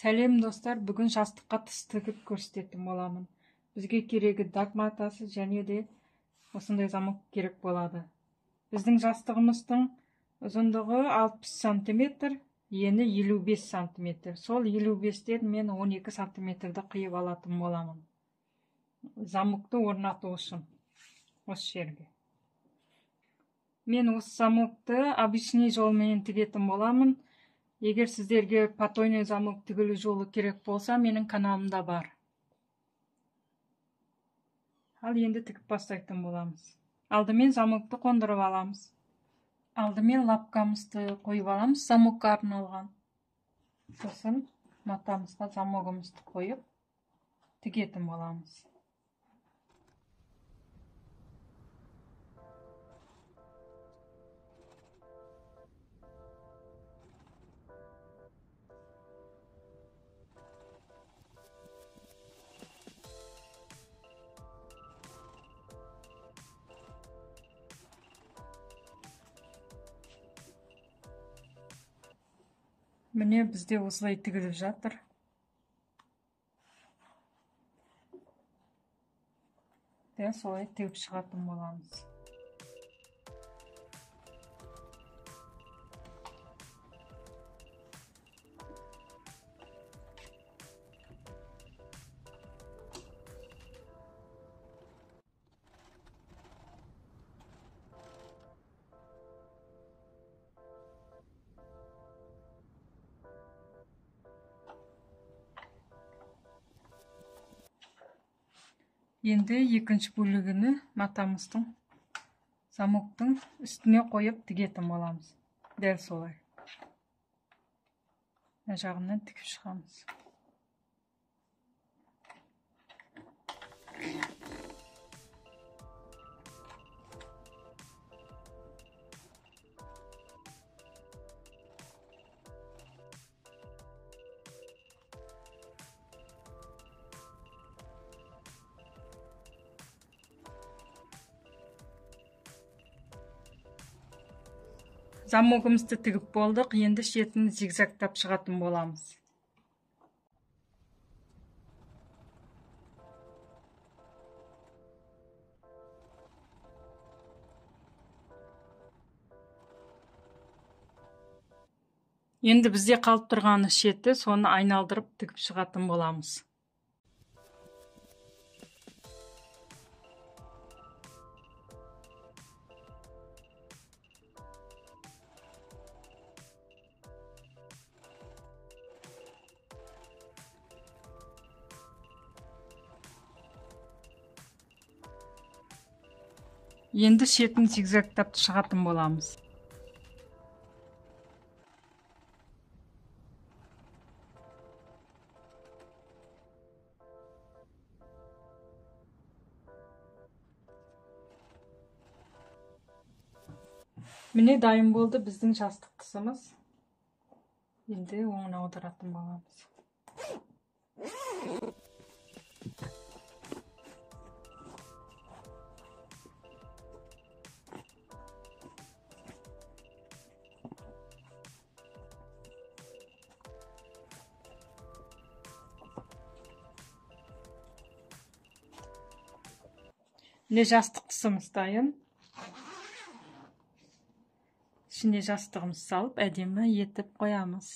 Сәлем достар, бүгін жастыққа тыс тігіп көрсететін боламын. Бізге керегі даг матасы және де осындай замок керек болады. Біздің жастығымыздың ұзындығы 60 сантиметр, ені 55 сантиметр. Сол 55-тен мен 12 сантиметрді қиып алатын боламын. Замокты орнату үшін осы жерге. Мен осы замокты обычный жолмен тігетін боламын. Егер сіздерге потойный замок тігілу жолы керек болса, менің каналымда бар. Ал енді тігіп бастайтын боламыз. Алдымен замокты қондырып аламыз. Алдымен лапкамызды қойып аламыз, замокқа арналған. Сосын матамызға замогымызды қойып тігетін боламыз. Міне бізде осылай тігіліп жатыр. Солай тігіп шығатын боламыз. Енді екінші бөлігіні матамыздың замоктың үстіне қойып тігетін боламыз. Дәл солай. Мына жағынан тігіп шығамыз. Замогымызды тігіп болдық, енді шетін зигзагтап шығатын боламыз. Енді бізде қалып тұрғаны шеті, соны айналдырып тігіп шығатын боламыз. Енді шетін зигзагтап шығатын боламыз. Міне дайын болды біздің жастық тысымыз. Енді оңын аударатын боламыз. Міне жастық тысымыз дайын. Ішіне жастығымыз салып, әдемі етіп қоямыз.